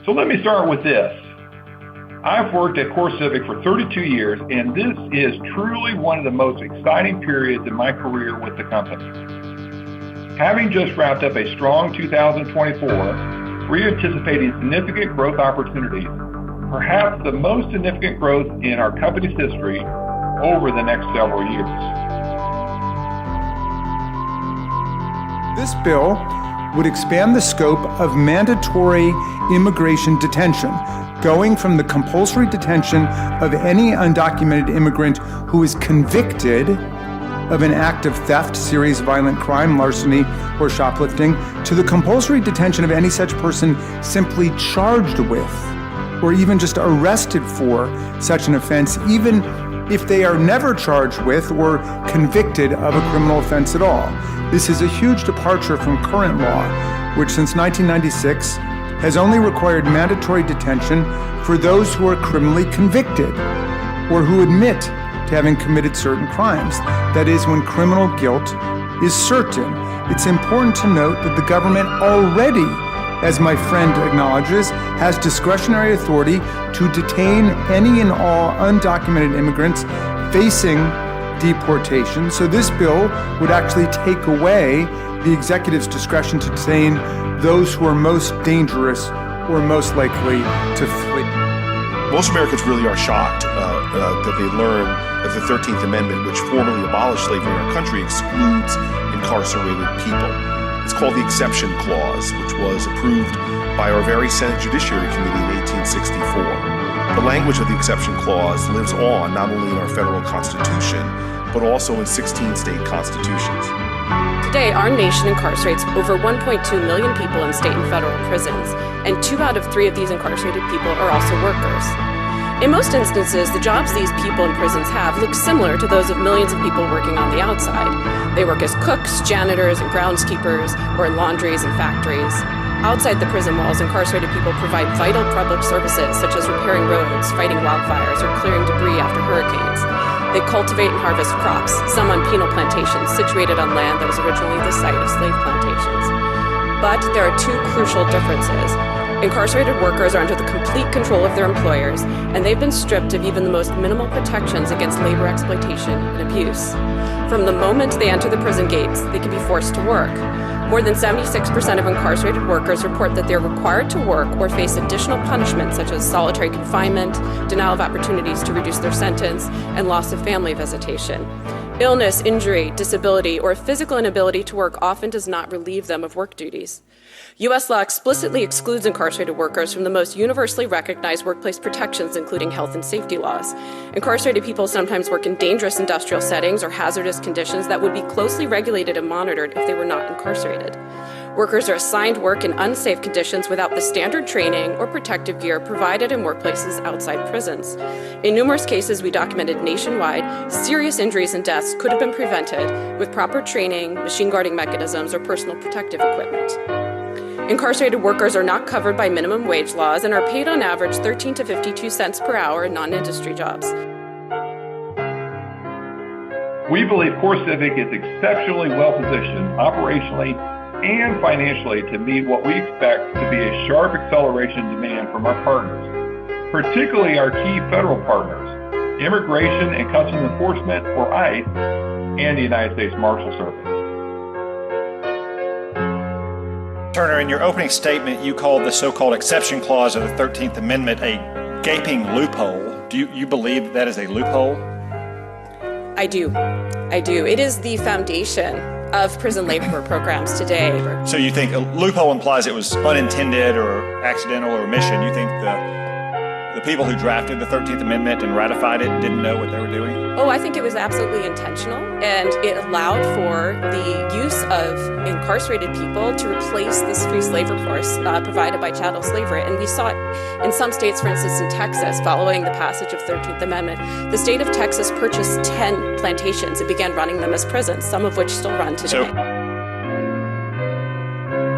So let me start with this. I've worked at CoreCivic for 32 years, and this is truly one of the most exciting periods in my career with the company. Having just wrapped up a strong 2024, we're anticipating significant growth opportunities, perhaps the most significant growth in our company's history over the next several years. This bill would expand the scope of mandatory immigration detention, going from the compulsory detention of any undocumented immigrant who is convicted of an act of theft, serious violent crime, larceny, or shoplifting, to the compulsory detention of any such person simply charged with, or even just arrested for such an offense, even if they are never charged with or convicted of a criminal offense at all. This is a huge departure from current law, which since 1996 has only required mandatory detention for those who are criminally convicted or who admit to having committed certain crimes. That is, when criminal guilt is certain. It's important to note that the government already, as my friend acknowledges, has discretionary authority to detain any and all undocumented immigrants facing deportation. So this bill would actually take away the executive's discretion to detain those who are most dangerous or most likely to flee. Most Americans really are shocked that they learn that the 13th Amendment, which formally abolished slavery in our country, excludes incarcerated people. It's called the Exception Clause, which was approved by our very Senate Judiciary Committee in 1864. The language of the Exception Clause lives on not only in our federal Constitution, but also in 16 state constitutions. Today, our nation incarcerates over 1.2 million people in state and federal prisons, and 2 out of 3 of these incarcerated people are also workers. In most instances, the jobs these people in prisons have look similar to those of millions of people working on the outside. They work as cooks, janitors, and groundskeepers, or in laundries and factories. Outside the prison walls, incarcerated people provide vital public services such as repairing roads, fighting wildfires, or clearing debris after hurricanes. They cultivate and harvest crops, some on penal plantations situated on land that was originally the site of slave plantations. But there are 2 crucial differences. Incarcerated workers are under the complete control of their employers, and they've been stripped of even the most minimal protections against labor exploitation and abuse. From the moment they enter the prison gates, they can be forced to work. More than 76% of incarcerated workers report that they're required to work or face additional punishment such as solitary confinement, denial of opportunities to reduce their sentence, and loss of family visitation. Illness, injury, disability, or physical inability to work often does not relieve them of work duties. U.S. law explicitly excludes incarcerated workers from the most universally recognized workplace protections, including health and safety laws. Incarcerated people sometimes work in dangerous industrial settings or hazardous conditions that would be closely regulated and monitored if they were not incarcerated. Workers are assigned work in unsafe conditions without the standard training or protective gear provided in workplaces outside prisons. In numerous cases we documented nationwide, serious injuries and deaths could have been prevented with proper training, machine guarding mechanisms, or personal protective equipment. Incarcerated workers are not covered by minimum wage laws and are paid on average 13 to 52 cents per hour in non-industry jobs. We believe CoreCivic is exceptionally well-positioned operationally and financially to meet what we expect to be a sharp acceleration in demand from our partners, particularly our key federal partners, Immigration and Customs Enforcement, or ICE, and the United States Marshal Service. Turner, in your opening statement, you called the so-called exception clause of the 13th Amendment a gaping loophole. Do you believe that is a loophole? I do. It is the foundation of prison labor programs today. So you think a loophole implies it was unintended or accidental or omission? You think the people who drafted the 13th Amendment and ratified it didn't know what they were doing? Oh, I think it was absolutely intentional, and it allowed for the use of incarcerated people to replace this free slave force provided by chattel slavery. And we saw it in some states, for instance, in Texas, following the passage of 13th Amendment. The state of Texas purchased 10 plantations and began running them as prisons, some of which still run today.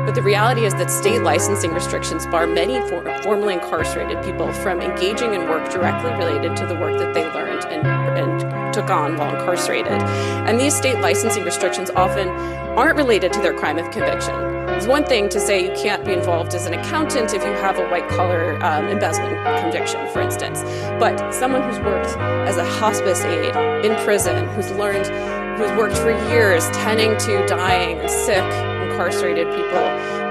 But the reality is that state licensing restrictions bar many formerly incarcerated people from engaging in work directly related to the work that they learned and took on while incarcerated. And these state licensing restrictions often aren't related to their crime of conviction. It's one thing to say you can't be involved as an accountant if you have a white-collar embezzlement conviction, for instance. But someone who's worked as a hospice aide in prison, who's worked for years tending to dying and sick, incarcerated people,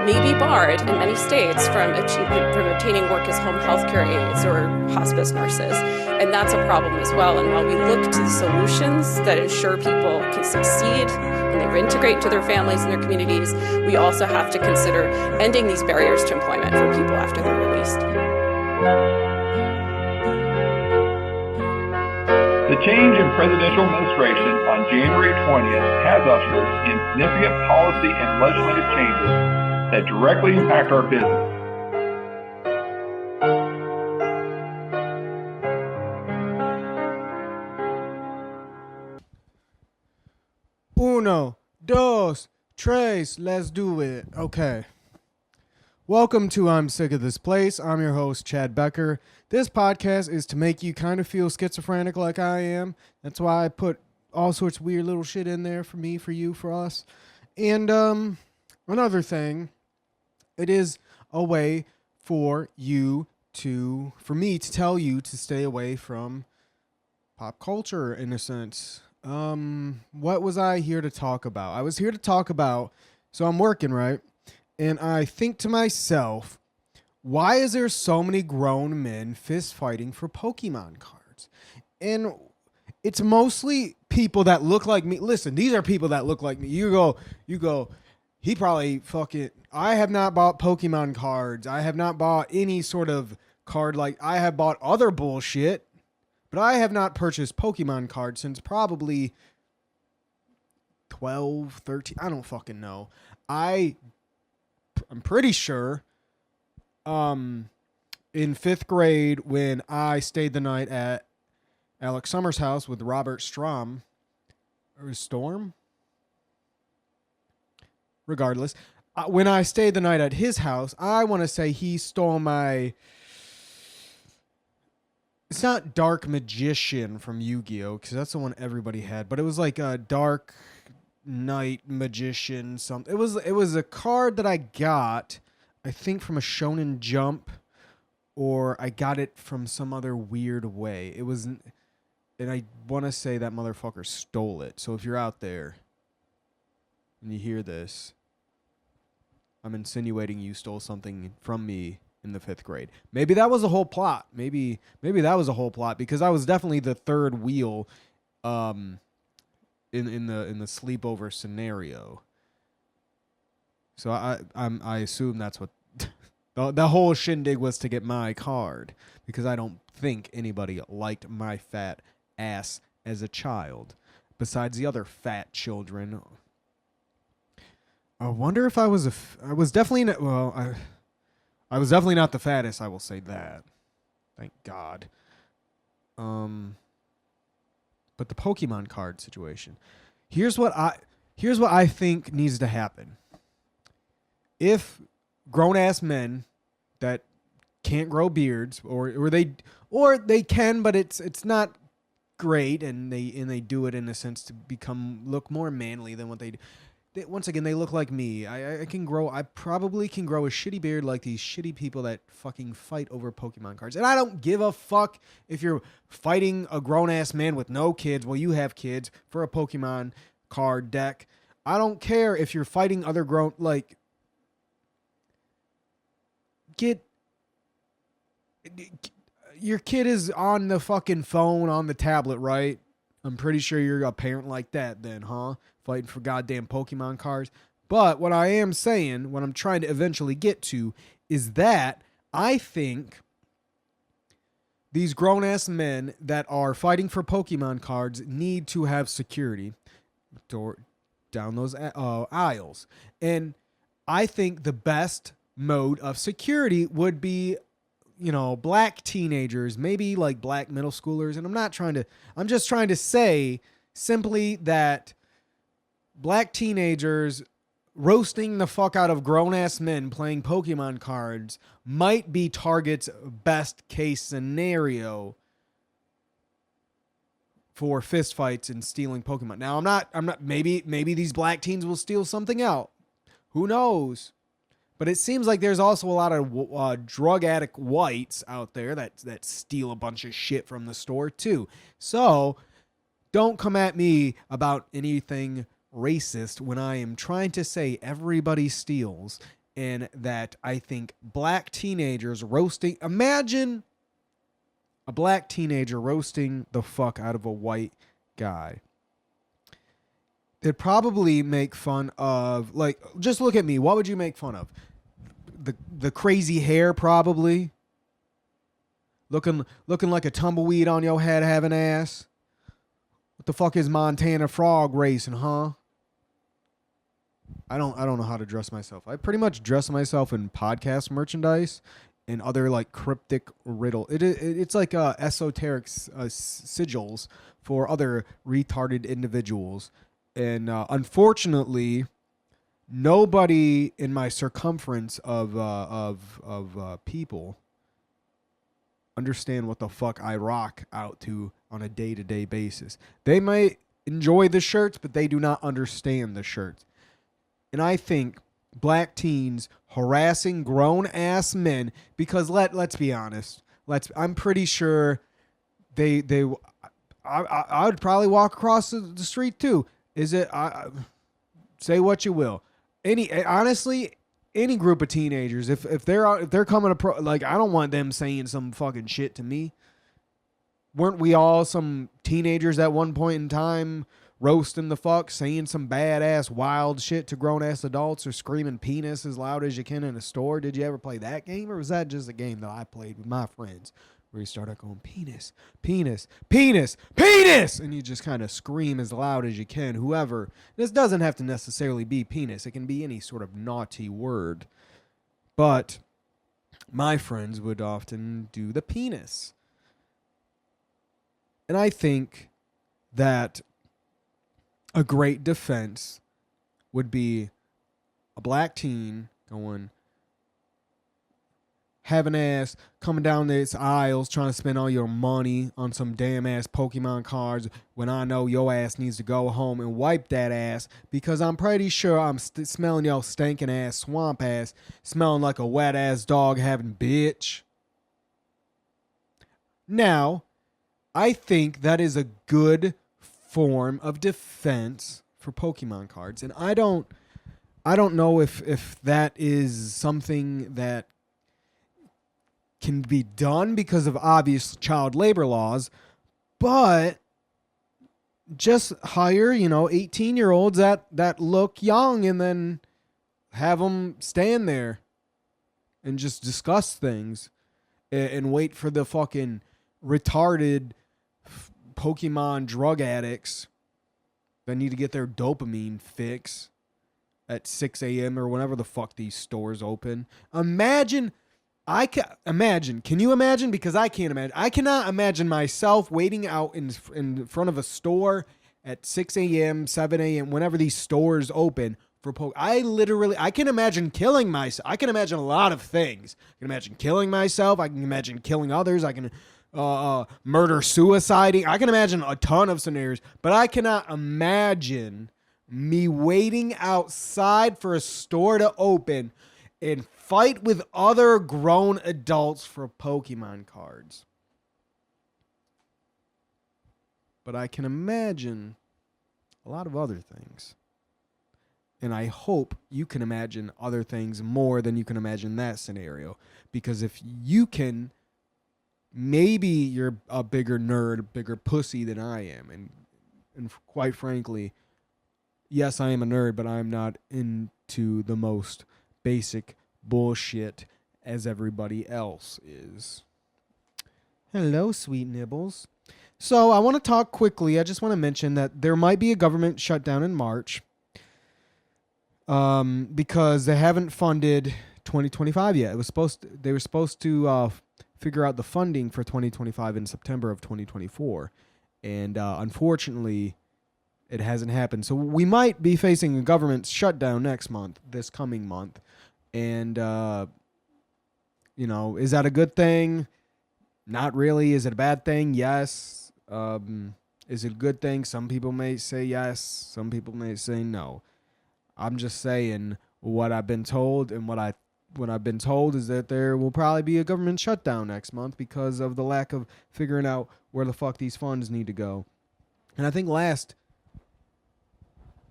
may be barred in many states from obtaining work as home health care aides or hospice nurses. And that's a problem as well. And while we look to the solutions that ensure people can succeed when they reintegrate into their families and their communities, we also have to consider ending these barriers to employment for people after they're released. The change in presidential administration on January 20th has ushered in significant policy and legislative changes that directly impact our business. Uno, dos, tres, let's do it. Okay. Welcome to I'm Sick of This Place. I'm your host, Chad Becker. This podcast is to make you kind of feel schizophrenic like I am. That's why I put all sorts of weird little shit in there for me, for you, for us. And another thing, it is a way for me to tell you to stay away from pop culture in a sense. What was I here to talk about? I was here to talk about, so I'm working, right? And I think to myself, why is there so many grown men fist fighting for Pokemon cards? And it's mostly people that look like me. Listen, these are people that look like me. You go, he probably fucking, I have not bought Pokemon cards. I have not bought any sort of card. Like, I have bought other bullshit, but I have not purchased Pokemon cards since probably 12, 13. I don't fucking know. I'm pretty sure in 5th grade when I stayed the night at Alex Summers' house with Robert Storm. Regardless, when I stayed the night at his house, I want to say he stole my... It's not Dark Magician from Yu-Gi-Oh! Because that's the one everybody had. But it was like a Dark Knight Magician something. It was a card that I got, I think, from a Shonen Jump, or I got it from some other weird way. It was, and I want to say that motherfucker stole it. So if you're out there and you hear this, I'm insinuating you stole something from me in the 5th grade. Maybe that was a whole plot. Maybe that was a whole plot, because I was definitely the third wheel in the sleepover scenario. So I assume that's what the whole shindig was, to get my card, because I don't think anybody liked my fat ass as a child besides the other fat children. I wonder if I was definitely I was definitely not the fattest, I will say that. Thank God. But the Pokemon card situation. Here's what I think needs to happen. If grown-ass men that can't grow beards, or they can, but it's not great, and they do it in a sense to look more manly than what they do. Once again, they look like me. I probably can grow a shitty beard like these shitty people that fucking fight over Pokemon cards. And I don't give a fuck if you're fighting a grown-ass man with no kids, well, you have kids, for a Pokemon card deck. I don't care if you're fighting other your kid is on the fucking phone, on the tablet, right? I'm pretty sure you're a parent like that then, huh? Fighting for goddamn Pokemon cards. But what I am saying, what I'm trying to eventually get to, is that I think these grown-ass men that are fighting for Pokemon cards need to have security down those aisles. And I think the best mode of security would be, black teenagers, maybe like black middle schoolers. And I'm just trying to say simply that black teenagers roasting the fuck out of grown-ass men playing Pokemon cards might be Target's best case scenario for fistfights and stealing Pokemon. Now, I'm not, maybe these black teens will steal something out. Who knows? But it seems like there's also a lot of drug addict whites out there that steal a bunch of shit from the store too. So don't come at me about anything racist when I am trying to say everybody steals, and that I think black teenagers roasting. Imagine a black teenager roasting the fuck out of a white guy. They'd probably make fun of, like, just look at me. What would you make fun of? The crazy hair, probably. Looking like a tumbleweed on your head, having ass. What the fuck is Montana frog racing, huh? I don't know how to dress myself. I pretty much dress myself in podcast merchandise and other like cryptic riddle. It's like esoteric sigils for other retarded individuals. And unfortunately, nobody in my circumference of people understand what the fuck I rock out to on a day-to-day basis. They might enjoy the shirts, but they do not understand the shirts. And I think black teens harassing grown-ass men, because let's be honest. I'm pretty sure I would probably walk across the street too. Is it? Say what you will. Honestly, any group of teenagers, if they're coming to like, I don't want them saying some fucking shit to me. Weren't we all some teenagers at one point in time roasting the fuck, saying some badass wild shit to grown ass adults, or screaming penis as loud as you can in a store? Did you ever play that game, or was that just a game that I played with my friends? Where you start out going, penis, penis, penis, penis, and you just kind of scream as loud as you can. Whoever, this doesn't have to necessarily be penis. It can be any sort of naughty word. But my friends would often do the penis. And I think that a great defense would be a black teen going, having ass, coming down these aisles trying to spend all your money on some damn ass Pokemon cards when I know your ass needs to go home and wipe that ass, because I'm pretty sure I'm smelling your stinking ass, swamp ass, smelling like a wet ass dog having bitch. Now, I think that is a good form of defense for Pokemon cards, and I don't know if that is something that can be done because of obvious child labor laws, but just hire, 18-year-olds that look young, and then have them stand there and just discuss things and wait for the fucking retarded Pokemon drug addicts that need to get their dopamine fix at 6 a.m. or whenever the fuck these stores open. Can you imagine? Because I can't imagine. I cannot imagine myself waiting out in front of a store at 6 a.m., 7 a.m., whenever these stores open for I can imagine killing myself. I can imagine a lot of things. I can imagine killing myself. I can imagine killing others. I can murder, suiciding. I can imagine a ton of scenarios, but I cannot imagine me waiting outside for a store to open and fight with other grown adults for Pokemon cards. But I can imagine a lot of other things. And I hope you can imagine other things more than you can imagine that scenario. Because if you can, maybe you're a bigger nerd, bigger pussy than I am. And quite frankly, yes, I am a nerd, but I'm not into the most basic bullshit as everybody else is. Hello, sweet nibbles. So I want to talk quickly. I just want to mention that there might be a government shutdown in March because they haven't funded 2025 yet. They were supposed to figure out the funding for 2025 in September of 2024, and unfortunately, it hasn't happened. So we might be facing a government shutdown this coming month. And, is that a good thing? Not really. Is it a bad thing? Yes. Is it a good thing? Some people may say yes. Some people may say no. I'm just saying what I've been told and what I what I've been told is that there will probably be a government shutdown next month because of the lack of figuring out where the fuck these funds need to go. And I think last,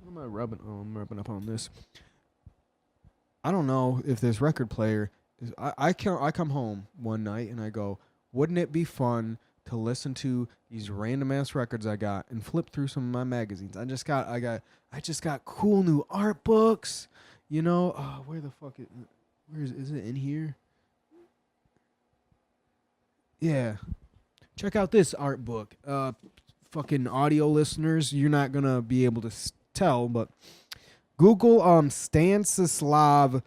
what am I rubbing? Oh, I'm rubbing up on this. I don't know if this record player is. I come home one night and I go, wouldn't it be fun to listen to these random ass records I got and flip through some of my magazines? I just got cool new art books. You know, where the fuck is it in here? Yeah. Check out this art book. Fucking audio listeners, you're not gonna be able to tell, but Google Stanislav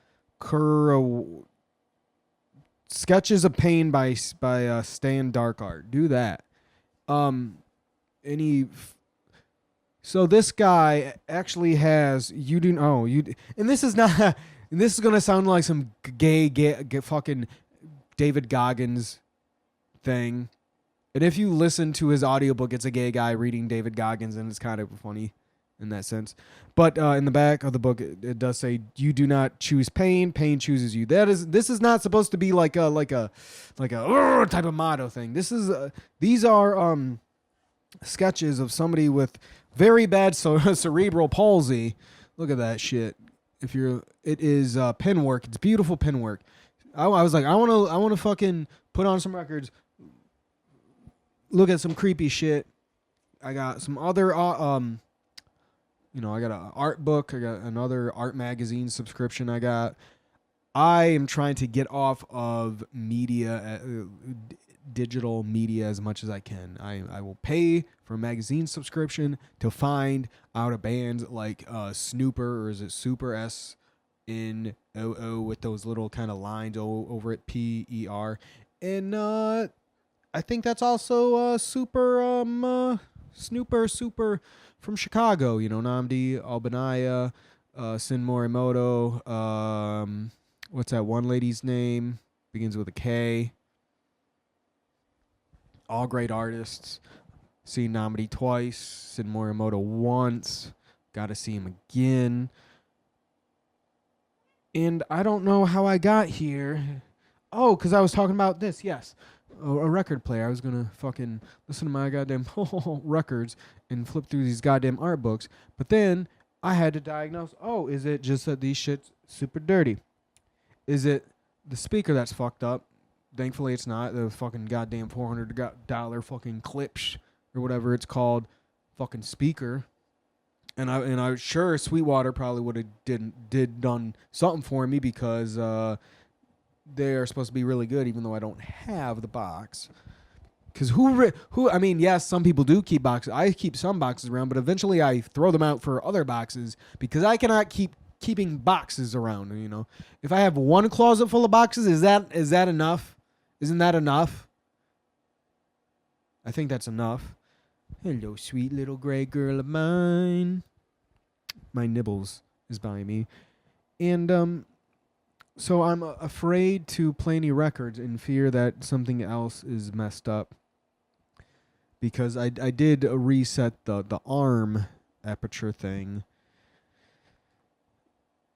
Sketches of Pain by Stan Darkart. Do that. So this guy actually has and this is not and this is gonna sound like some gay fucking David Goggins thing. And if you listen to his audiobook, it's a gay guy reading David Goggins, and it's kind of funny in that sense. But in the back of the book, it does say, "You do not choose pain; pain chooses you." This is not supposed to be like a type of motto thing. These are sketches of somebody with very bad cerebral palsy. Look at that shit. It is pen work. It's beautiful pen work. I was like, I want to fucking put on some records. Look at some creepy shit. I got some other, I got an art book. I got another art magazine subscription I am trying to get off of media, digital media as much as I can. I will pay for a magazine subscription to find out a band like Snooper, or is it Super SNOO with those little kind of lines over it, PER. And I think that's also Snooper Super from Chicago. You know, Nnamdi Albanaya, Sin Morimoto. What's that one lady's name? Begins with a K. All great artists. Seen Nnamdi twice. Sin Morimoto once. Got to see him again. And I don't know how I got here. Oh, because I was talking about this. Yes. A record player. I was going to fucking listen to my goddamn records and flip through these goddamn art books. But then I had to diagnose, is it just that these shit's super dirty? Is it the speaker that's fucked up? Thankfully, it's not. The fucking goddamn $400 fucking clips or whatever it's called fucking speaker. And I sure Sweetwater probably would have done something for me because they are supposed to be really good, even though I don't have the box. Because I mean, yes, some people do keep boxes. I keep some boxes around, but eventually I throw them out for other boxes because I cannot keeping boxes around. You know, if I have one closet full of boxes, is that enough? Isn't that enough? I think that's enough. Hello, sweet little gray girl of mine. My nibbles is by me, and so I'm afraid to play any records in fear that something else is messed up. Because I did reset the arm aperture thing.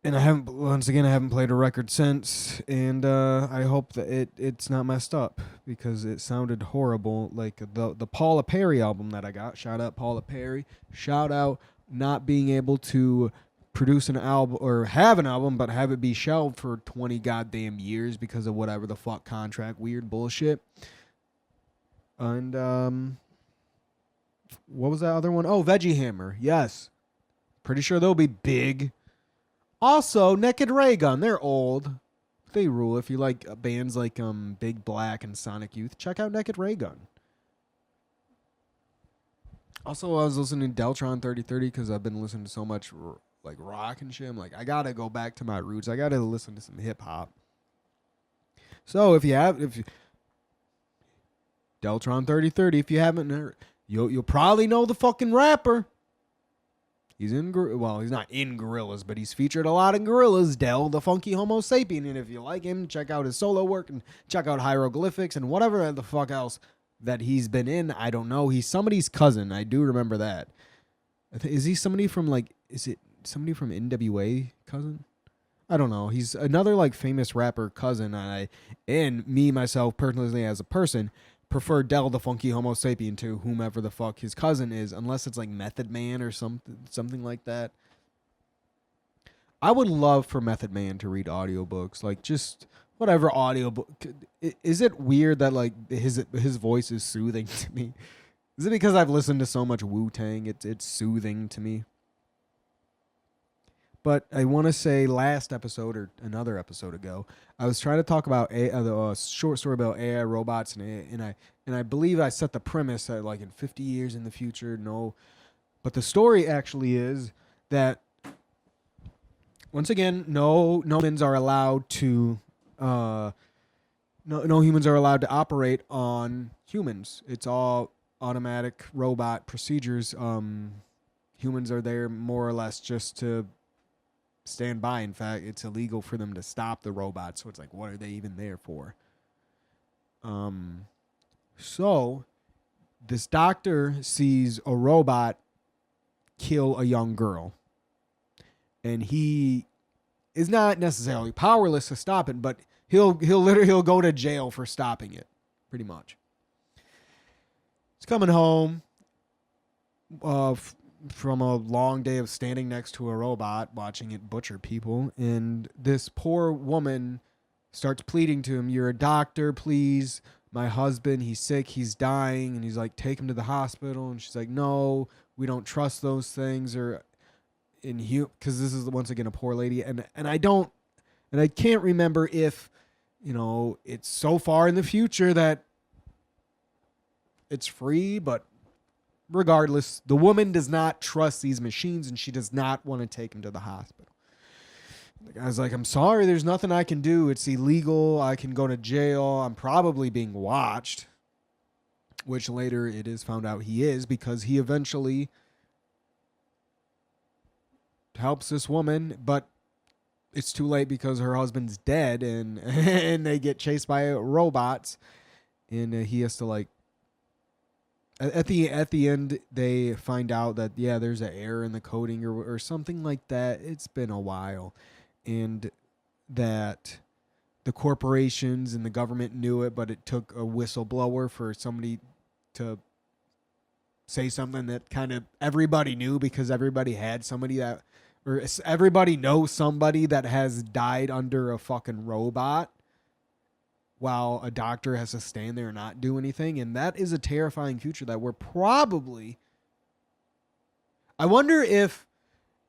And I haven't played a record since. And I hope that it's not messed up. Because it sounded horrible. Like the Paula Perry album that I got. Shout out Paula Perry. Shout out not being able to produce an album or have an album, but have it be shelved for 20 goddamn years because of whatever the fuck contract weird bullshit. And what was that other one? Oh, Veggie Hammer. Yes. Pretty sure they'll be big. Also, Naked Raygun. They're old. They rule. If you like bands like Big Black and Sonic Youth, check out Naked Raygun. Also, I was listening to Deltron 3030 because I've been listening to so much like rock and shit. I'm like, I gotta go back to my roots. I gotta listen to some hip hop. So if Deltron 3030, if you haven't heard, you'll probably know the fucking rapper. He's he's not in Gorillaz, but he's featured a lot in Gorillaz. Del, the funky Homo sapien. And if you like him, check out his solo work and check out Hieroglyphics and whatever the fuck else that he's been in. I don't know. He's somebody's cousin. I do remember that. Is he somebody from is it somebody from NWA cousin? I don't know. He's another like famous rapper cousin, and me myself personally as a person prefer Del the Funky Homo Sapien to whomever the fuck his cousin is, unless it's like Method Man or something like that. I would love for Method Man to read audiobooks, like just whatever audiobook. Is it weird that like his voice is soothing to me? Is it because I've listened to so much Wu-Tang? It's soothing to me. But I want to say last episode or another episode ago, I was trying to talk about the short story about AI robots, and I believe I set the premise that like in 50 years in the future, no. But the story actually is that once again, no humans are allowed to no humans are allowed to operate on humans. It's all automatic robot procedures. Humans are there more or less just to stand by. In fact, it's illegal for them to stop the robots. So it's like, what are they even there for? So this doctor sees a robot kill a young girl, and he is not necessarily powerless to stop it, but he'll go to jail for stopping it, pretty much. He's coming home from a long day of standing next to a robot, watching it butcher people, and this poor woman starts pleading to him, "You're a doctor, please. My husband, he's sick, he's dying," and he's like, "Take him to the hospital." And she's like, "No, we don't trust those things," or because this is once again a poor lady, and I can't remember if it's so far in the future that it's free, but regardless, the woman does not trust these machines, and she does not want to take him to the hospital. The guy's like, "I'm sorry, there's nothing I can do. It's illegal. I can go to jail. I'm probably being watched," which later it is found out he is, because he eventually helps this woman, but it's too late because her husband's dead, and and they get chased by robots, and he has to like. At the end, they find out that there's an error in the coding or something like that. It's been a while, and that the corporations and the government knew it, but it took a whistleblower for somebody to say something that kind of everybody knew, because everybody had somebody that, or everybody knows somebody that has died under a fucking robot, while a doctor has to stand there and not do anything. And that is a terrifying future that we're probably... I wonder if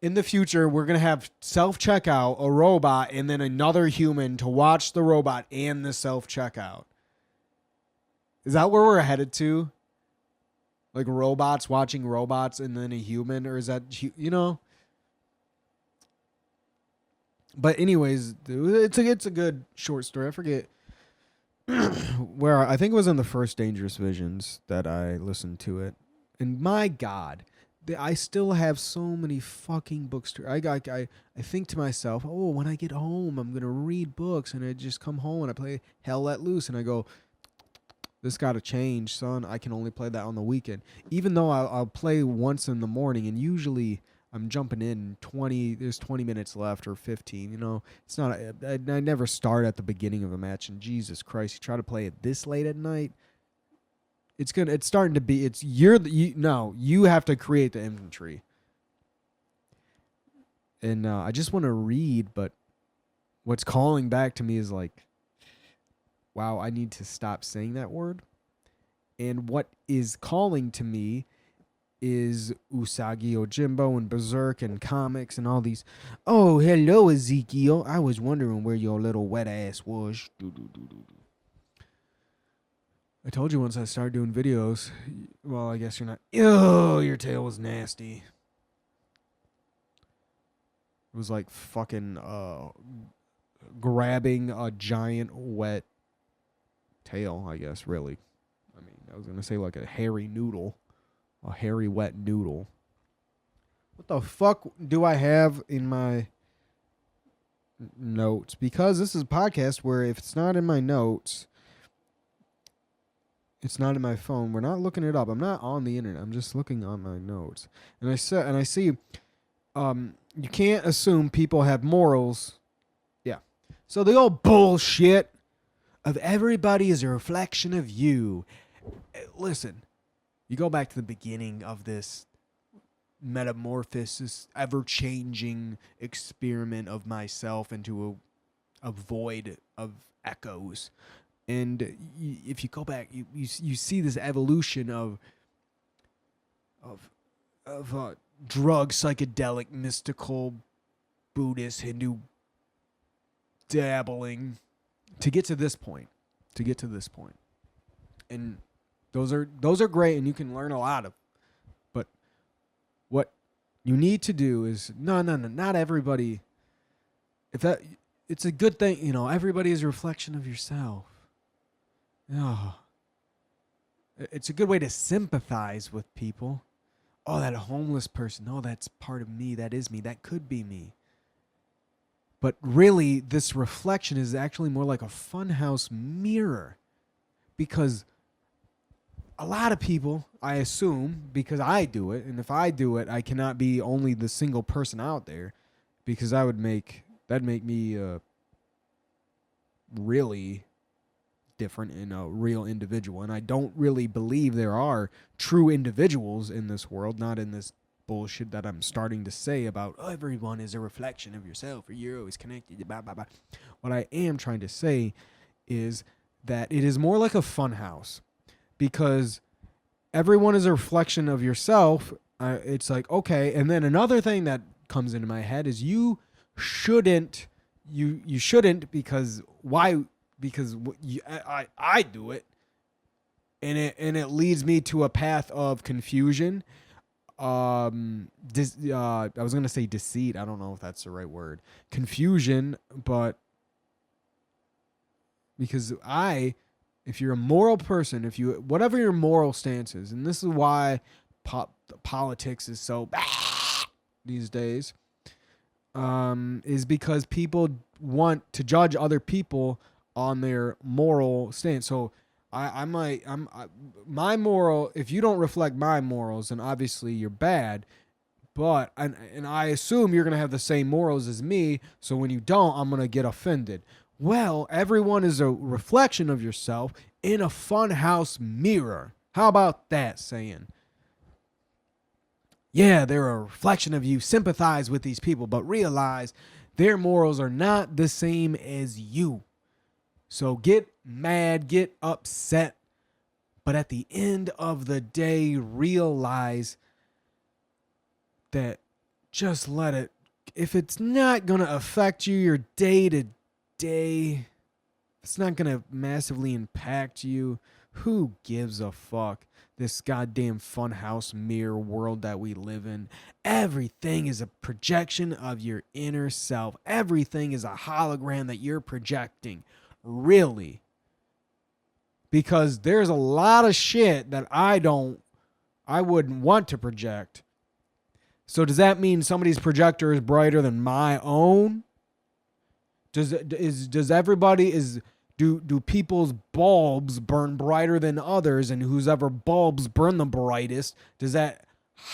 in the future we're going to have self-checkout, a robot, and then another human to watch the robot and the self-checkout. Is that where we're headed to? Like robots watching robots and then a human? Or is that, But anyways, it's a good short story. I forget where, I think it was in the first Dangerous Visions that I listened to it. And my God, I still have so many fucking books to I think to myself, oh, when I get home, I'm going to read books. And I just come home and I play Hell Let Loose. And I go, this got to change, son. I can only play that on the weekend. Even though I'll play once in the morning, and usually I'm jumping in there's 20 minutes left or 15, it's not, I never start at the beginning of a match, and Jesus Christ, you try to play it this late at night, it's starting to be, you have to create the infantry. And I just want to read, but what's calling back to me is like, wow, I need to stop saying that word. And what is calling to me is Usagi Yojimbo and Berserk and comics and all these. Oh, hello, Ezekiel. I was wondering where your little wet ass was. I told you once I started doing videos. Well, I guess you're not. Ew, your tail was nasty. It was like fucking grabbing a giant wet tail, I guess, really. I mean, I was going to say like a hairy noodle. A hairy, wet noodle. What the fuck do I have in my notes? Because this is a podcast where if it's not in my notes, it's not in my phone. We're not looking it up. I'm not on the internet. I'm just looking on my notes. And I see, you can't assume people have morals So the old bullshit of everybody is a reflection of you. Listen, you go back to the beginning of this metamorphosis, ever-changing experiment of myself into a void of echoes. And if you go back, you see this evolution of drug, psychedelic, mystical, Buddhist, Hindu dabbling to get to this point. And those are great, and you can learn a lot of. But what you need to do is not everybody. It's a good thing, everybody is a reflection of yourself. Oh, it's a good way to sympathize with people. Oh, that homeless person. Oh, that's part of me. That is me. That could be me. But really, this reflection is actually more like a funhouse mirror. Because a lot of people, I assume, because I do it, and if I do it, I cannot be only the single person out there, because that'd make me really different and a real individual. And I don't really believe there are true individuals in this world, not in this bullshit that I'm starting to say about everyone is a reflection of yourself or you're always connected, blah, blah, blah. What I am trying to say is that it is more like a fun house, because everyone is a reflection of yourself. It's like, okay. And then another thing that comes into my head is you shouldn't, because why? Because I do it, and it leads me to a path of confusion. I was gonna say deceit. I don't know if that's the right word. Confusion, but because if you're a moral person, whatever your moral stance is, and this is why politics is so bad these days, is because people want to judge other people on their moral stance. So my moral, if you don't reflect my morals, then obviously you're bad. But and I assume you're gonna have the same morals as me. So when you don't, I'm gonna get offended. Well, everyone is a reflection of yourself in a funhouse mirror. How about that saying? Yeah, they're a reflection of you. Sympathize with these people, but realize their morals are not the same as you. So get mad, get upset, but at the end of the day, realize that just let it, if it's not going to affect you, your day to day, it's not going to massively impact you, who gives a fuck? This goddamn funhouse mirror world that we live in. Everything is a projection of your inner self. Everything is a hologram that you're projecting. Really. Because there's a lot of shit that I wouldn't want to project. So does that mean somebody's projector is brighter than my own? Do people's bulbs burn brighter than others, and whose ever bulbs burn the brightest, does that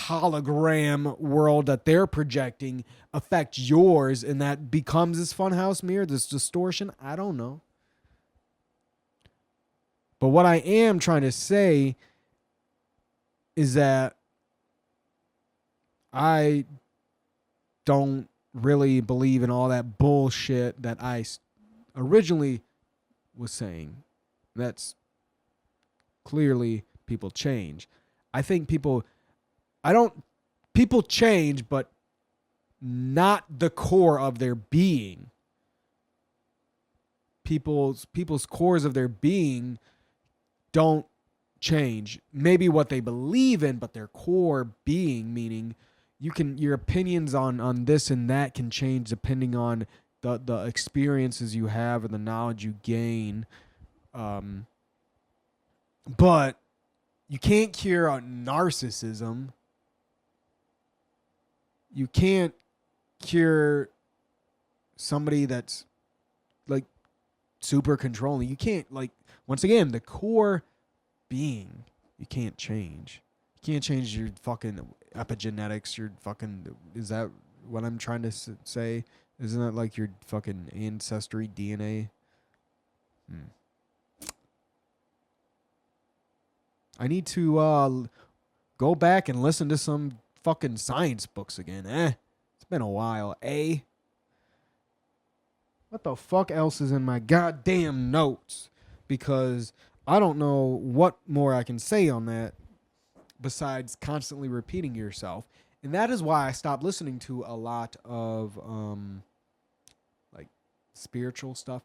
hologram world that they're projecting affect yours, and that becomes this funhouse mirror, this distortion? I don't know. But what I am trying to say is that I don't really believe in all that bullshit that I originally was saying. That's clearly people change. I think people change, but not the core of their being. People's cores of their being don't change. Maybe what they believe in, but their core being, meaning your opinions on this and that can change depending on the experiences you have and the knowledge you gain. But you can't cure a narcissism. You can't cure somebody that's like super controlling. You can't, like, once again, the core being, you can't change. You can't change your fucking epigenetics, your fucking, is that what I'm trying to say? Isn't that like your fucking ancestry DNA? I need to go back and listen to some fucking science books again. It's been a while. What the fuck else is in my goddamn notes? Because I don't know what more I can say on that besides constantly repeating yourself. And that is why I stopped listening to a lot of like spiritual stuff.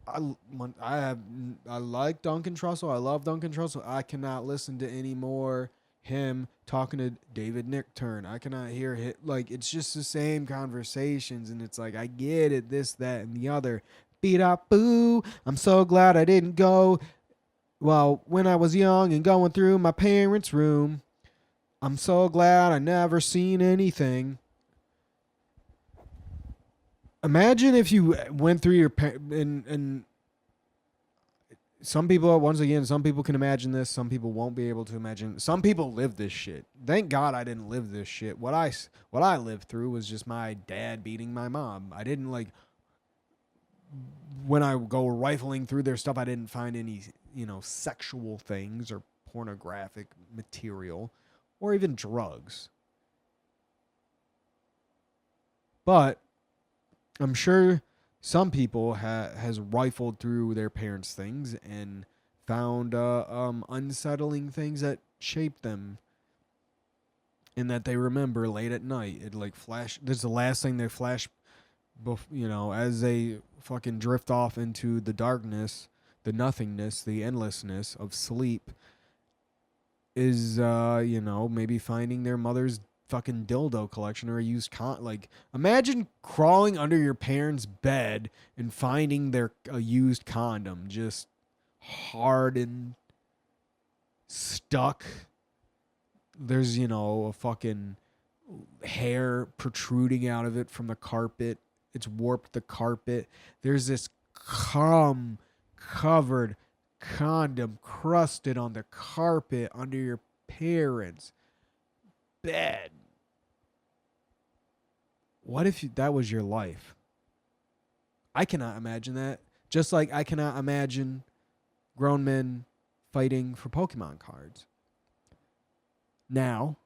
I like Duncan Trussell. I love Duncan Trussell. I cannot listen to any more him talking to David Nichtern. I cannot hear it. Like, it's just the same conversations, and it's like, I get it, this, that, and the other. Beat up, boo. I'm so glad I didn't go. Well, when I was young and going through my parents' room, I'm so glad I never seen anything. Imagine if you went through your and some people, once again, some people can imagine this. Some people won't be able to imagine. Some people live this shit. Thank God I didn't live this shit. What I lived through was just my dad beating my mom. I didn't like, when I go rifling through their stuff, I didn't find any, sexual things or pornographic material or even drugs. But I'm sure some people has rifled through their parents' things and found unsettling things that shaped them and that they remember late at night. It like flash. This is the last thing they flash, as they fucking drift off into the darkness, the nothingness, the endlessness of sleep. Is maybe finding their mother's fucking dildo collection or a used imagine crawling under your parents' bed and finding a used condom just hardened, stuck. There's a fucking hair protruding out of it from the carpet. It's warped the carpet. There's this cum covered condom crusted on the carpet under your parents' bed. What if that was your life? I cannot imagine that. Just like I cannot imagine grown men fighting for Pokemon cards. Now,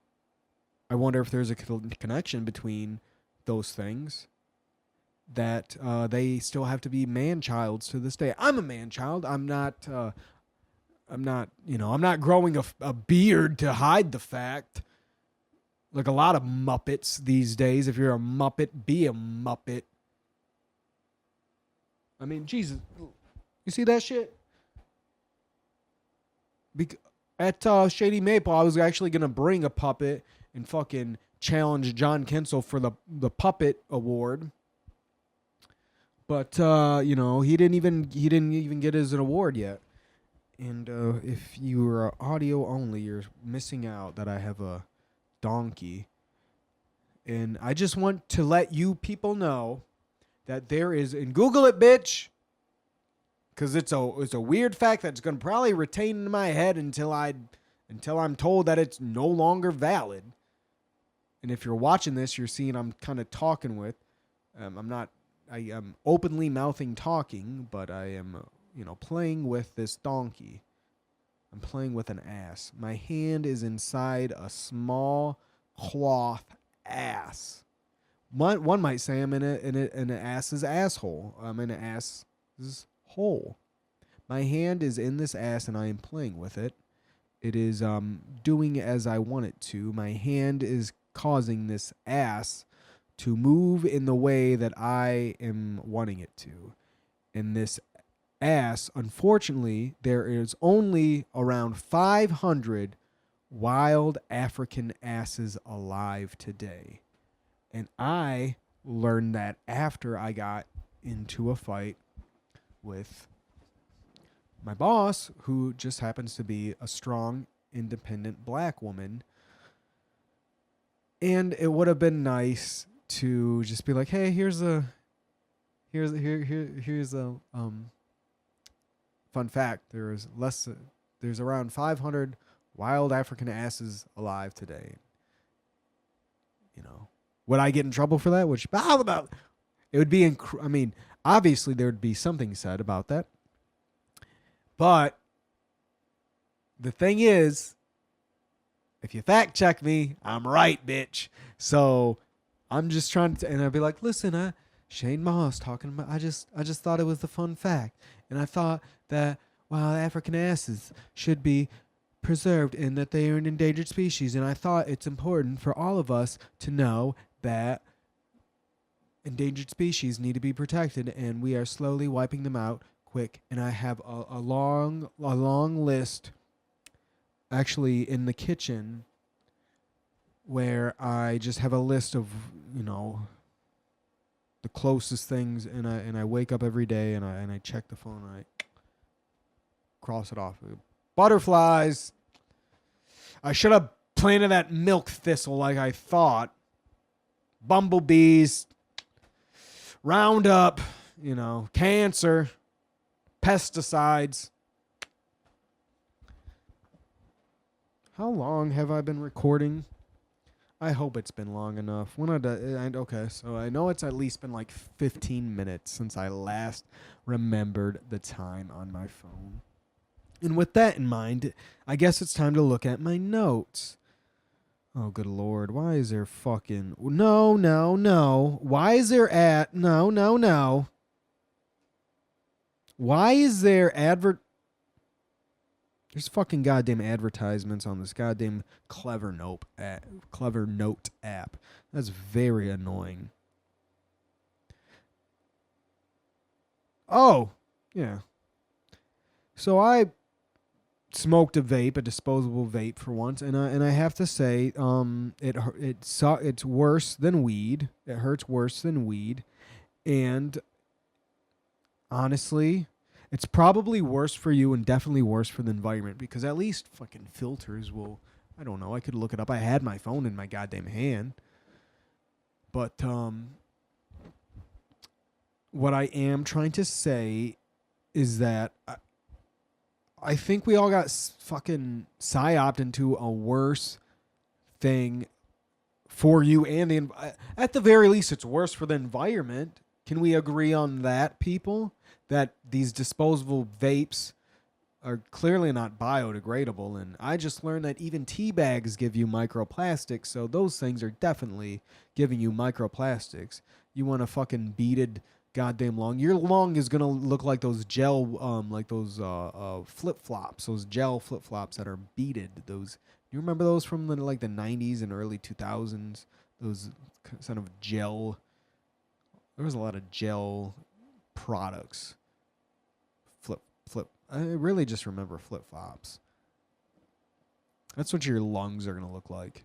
I wonder if there's a connection between those things, that they still have to be man-childs to this day. I'm a man-child. I'm not growing a beard to hide the fact. Like a lot of Muppets these days. If you're a Muppet, be a Muppet. I mean, Jesus. You see that shit? At Shady Maple, I was actually going to bring a puppet and fucking challenge John Kinsel for the puppet award. But, he didn't even get his award yet. And if you are audio only, you're missing out that I have a donkey. And I just want to let you people know that there is, and Google it, bitch, because it's a weird fact that's going to probably retain in my head until I'm told that it's no longer valid. And if you're watching this, you're seeing I'm kind of talking with. I am openly mouthing talking, but I am playing with this donkey. I'm playing with an ass. My hand is inside a small cloth ass. One might say I'm in an ass's asshole. I'm in an ass's hole. My hand is in this ass and I am playing with it. It is doing as I want it to. My hand is causing this ass to move in the way that I am wanting it to. And this ass, unfortunately, there is only around 500 wild African asses alive today. And I learned that after I got into a fight with my boss, who just happens to be a strong, independent black woman. And it would have been nice to just be like, hey, here's a fun fact. There's around 500 wild African asses alive today. Would I get in trouble for that? How about It would be, I mean, obviously there would be something said about that. But the thing is, if you fact check me, I'm right, bitch. So I'm just trying to, and I'd be like, listen, Shane Moss talking about, I just thought it was a fun fact. And I thought that, African asses should be preserved and that they are an endangered species. And I thought it's important for all of us to know that endangered species need to be protected, and we are slowly wiping them out quick. And I have a long list actually in the kitchen where I just have a list of, the closest things, and I wake up every day and I check the phone and I cross it off. Butterflies. I should have planted that milk thistle like I thought. Bumblebees. Roundup, cancer, pesticides. How long have I been recording? I hope it's been long enough. Okay, so I know it's at least been like 15 minutes since I last remembered the time on my phone. And with that in mind, I guess it's time to look at my notes. Oh, good Lord. Why is there fucking... No. Why is there No. Why is there There's fucking goddamn advertisements on this goddamn Clever Note app. That's very annoying. Oh, yeah. So I smoked a disposable vape for once, and I have to say, it's worse than weed. It hurts worse than weed, and honestly, it's probably worse for you and definitely worse for the environment, because at least fucking filters will. I don't know. I could look it up. I had my phone in my goddamn hand, but what I am trying to say is that I think we all got fucking psyoped into a worse thing for you and at the very least, it's worse for the environment. Can we agree on that, people? That these disposable vapes are clearly not biodegradable. And I just learned that even tea bags give you microplastics. So those things are definitely giving you microplastics. You want a fucking beaded goddamn lung. Your lung is gonna look like those gel, flip flops, those gel flip flops that are beaded. Those, you remember those from the 90s and early 2000s? Those kind of gel. There was a lot of gel products. I really just remember flip flops. That's what your lungs are gonna look like.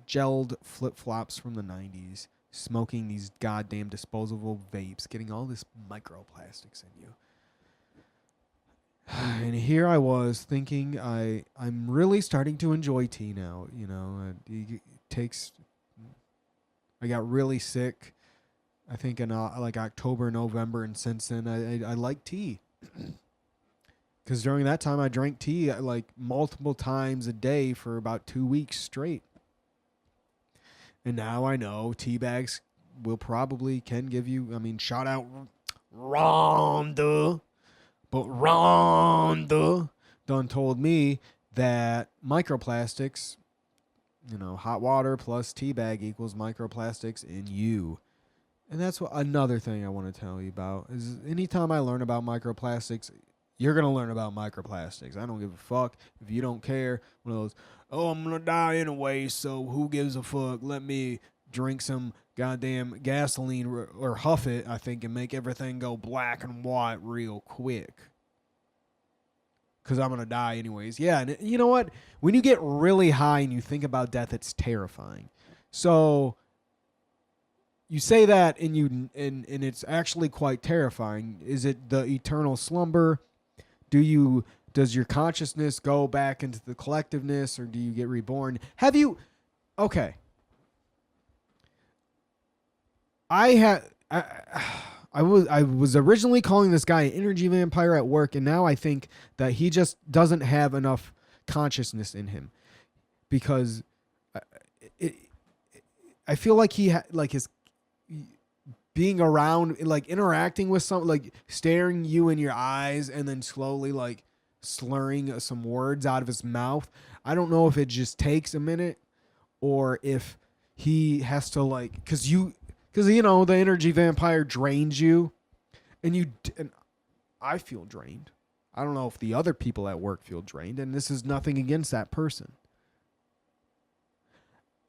Gelled flip flops from the 90s. Smoking these goddamn disposable vapes, getting all this microplastics in you. And here I was thinking I'm really starting to enjoy tea now. I got really sick, I think in October, November, and since then I like tea. Because during that time I drank tea multiple times a day for about 2 weeks straight. And now I know tea bags can give you, shout out Rhonda. But Rhonda done told me that microplastics, hot water plus tea bag equals microplastics in you. And that's another thing I want to tell you about is anytime I learn about microplastics, you're going to learn about microplastics. I don't give a fuck if you don't care. One of those, I'm going to die anyway, so who gives a fuck? Let me drink some goddamn gasoline or huff it, I think, and make everything go black and white real quick. Because I'm going to die anyways. Yeah, and you know what? When you get really high and you think about death, it's terrifying. So you say that and it's actually quite terrifying. Is it the eternal slumber? Does your consciousness go back into the collectiveness, or do you get reborn? Okay. I was originally calling this guy an energy vampire at work, and now I think that he just doesn't have enough consciousness in him, because I feel like being around, like interacting with some, like staring you in your eyes and then slowly like slurring some words out of his mouth. I don't know if it just takes a minute or if he has to like, because you know, the energy vampire drains you and I feel drained. I don't know if the other people at work feel drained, and this is nothing against that person.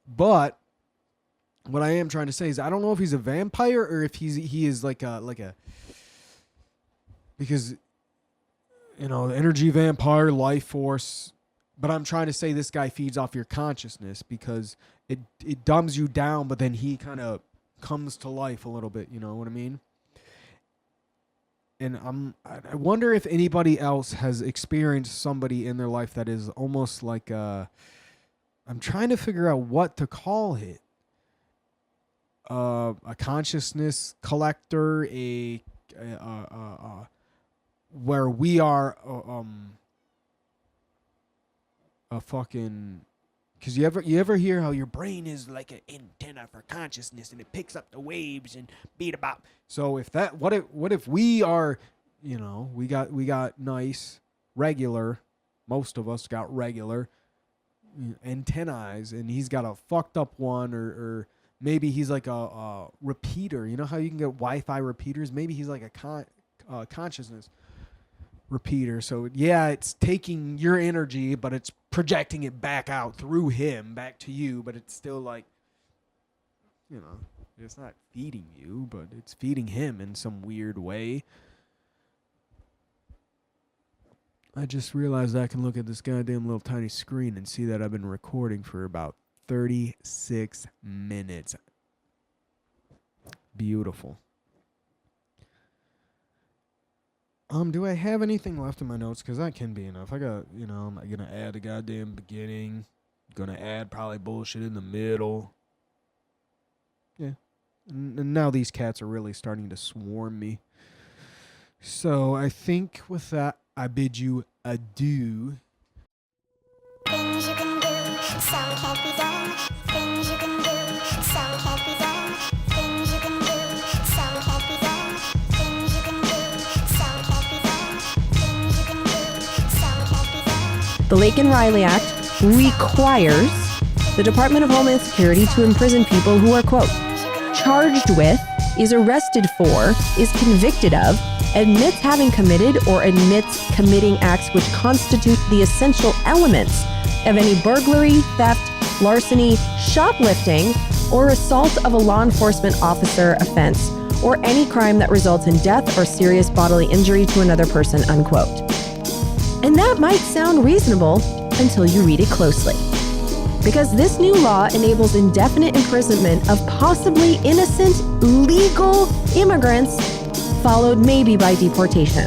But what I am trying to say is I don't know if he's a vampire or if he is like a because you know, energy vampire, life force, but I'm trying to say this guy feeds off your consciousness because it dumbs you down, but then he kind of comes to life a little bit, you know what I mean? And I wonder if anybody else has experienced somebody in their life that is almost like I'm trying to figure out what to call it. A consciousness collector, where we are a fucking, because you ever hear how your brain is like an antenna for consciousness and it picks up the waves and beat about. So if that, what if we are, you know, we got nice regular, most of us got regular antennae, and he's got a fucked up one, or maybe he's like a repeater. You know how you can get Wi-Fi repeaters? Maybe he's like a consciousness repeater. So yeah, it's taking your energy, but it's projecting it back out through him back to you, but it's still like, you know, it's not feeding you, but it's feeding him in some weird way. I just realized I can look at this goddamn little tiny screen and see that I've been recording for about 36 minutes. Beautiful. Do I have anything left in my notes? Because that can be enough. I got, you know, I'm going to add a goddamn beginning. Going to add probably bullshit in the middle. Yeah. And now these cats are really starting to swarm me. So I think with that, I bid you adieu. Things you can do, some can't be done. Things you can do, some can't be done. Things you can do, some can't be done. Things you can do, some can't be done. Things you can do, some can't be done. The Laken Riley Act requires the Department of Homeland Security to imprison people who are, quote, charged with, is arrested for, is convicted of, admits having committed or admits committing acts which constitute the essential elements of any burglary, theft, larceny, shoplifting, or assault of a law enforcement officer offense, or any crime that results in death or serious bodily injury to another person, unquote. And that might sound reasonable until you read it closely. Because this new law enables indefinite imprisonment of possibly innocent, legal immigrants, followed maybe by deportation.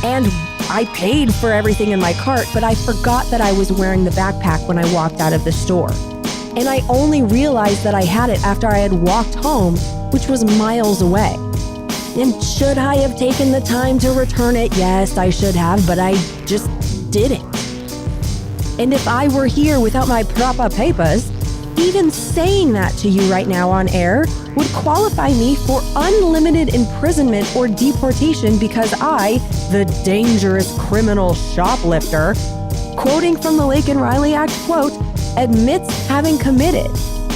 And I paid for everything in my cart, but I forgot that I was wearing the backpack when I walked out of the store. And I only realized that I had it after I had walked home, which was miles away. And should I have taken the time to return it? Yes, I should have, but I just didn't. And if I were here without my proper papers, even saying that to you right now on air would qualify me for unlimited imprisonment or deportation because I, the dangerous criminal shoplifter, quoting from the Laken Riley Act, quote, admits having committed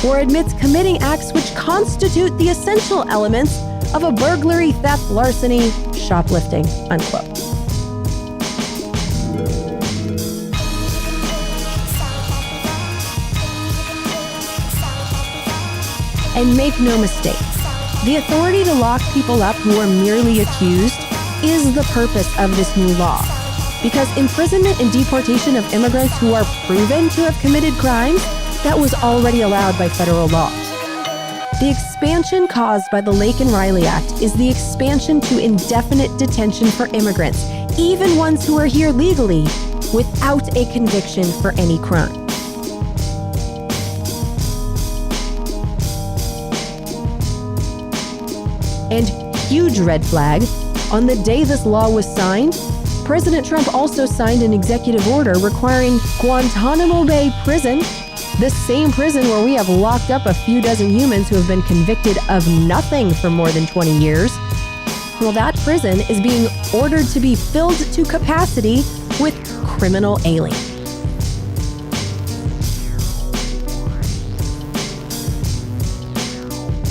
or admits committing acts which constitute the essential elements of a burglary, theft, larceny, shoplifting, unquote. And make no mistake, the authority to lock people up who are merely accused is the purpose of this new law. Because imprisonment and deportation of immigrants who are proven to have committed crimes, that was already allowed by federal law. The expansion caused by the Laken Riley Act is the expansion to indefinite detention for immigrants, even ones who are here legally, without a conviction for any crime. And huge red flag, on the day this law was signed, President Trump also signed an executive order requiring Guantanamo Bay Prison, the same prison where we have locked up a few dozen humans who have been convicted of nothing for more than 20 years. Well, that prison is being ordered to be filled to capacity with criminal aliens.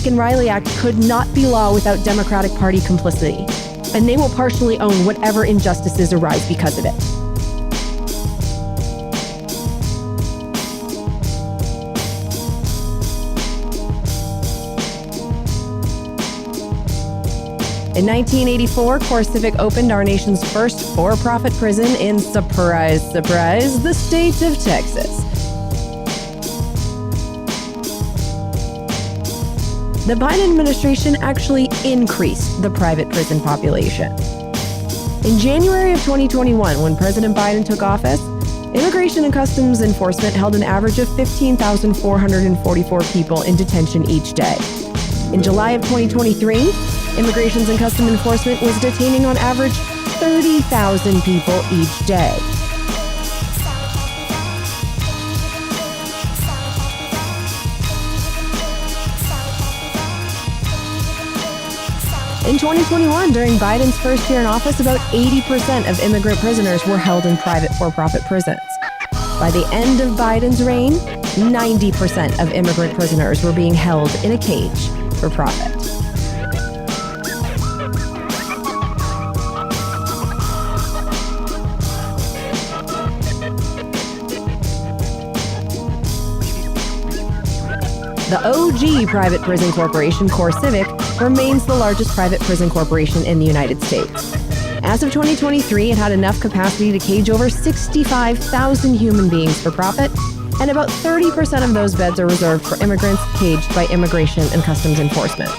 The Riley Act could not be law without Democratic Party complicity, and they will partially own whatever injustices arise because of it. In 1984, CoreCivic opened our nation's first for-profit prison in, surprise, surprise, the state of Texas. The Biden administration actually increased the private prison population. In January of 2021, when President Biden took office, Immigration and Customs Enforcement held an average of 15,444 people in detention each day. In July of 2023, Immigration and Customs Enforcement was detaining on average 30,000 people each day. In 2021, during Biden's first year in office, about 80% of immigrant prisoners were held in private for-profit prisons. By the end of Biden's reign, 90% of immigrant prisoners were being held in a cage for profit. The OG private prison corporation, CoreCivic, remains the largest private prison corporation in the United States. As of 2023, it had enough capacity to cage over 65,000 human beings for profit, and about 30% of those beds are reserved for immigrants caged by Immigration and Customs Enforcement.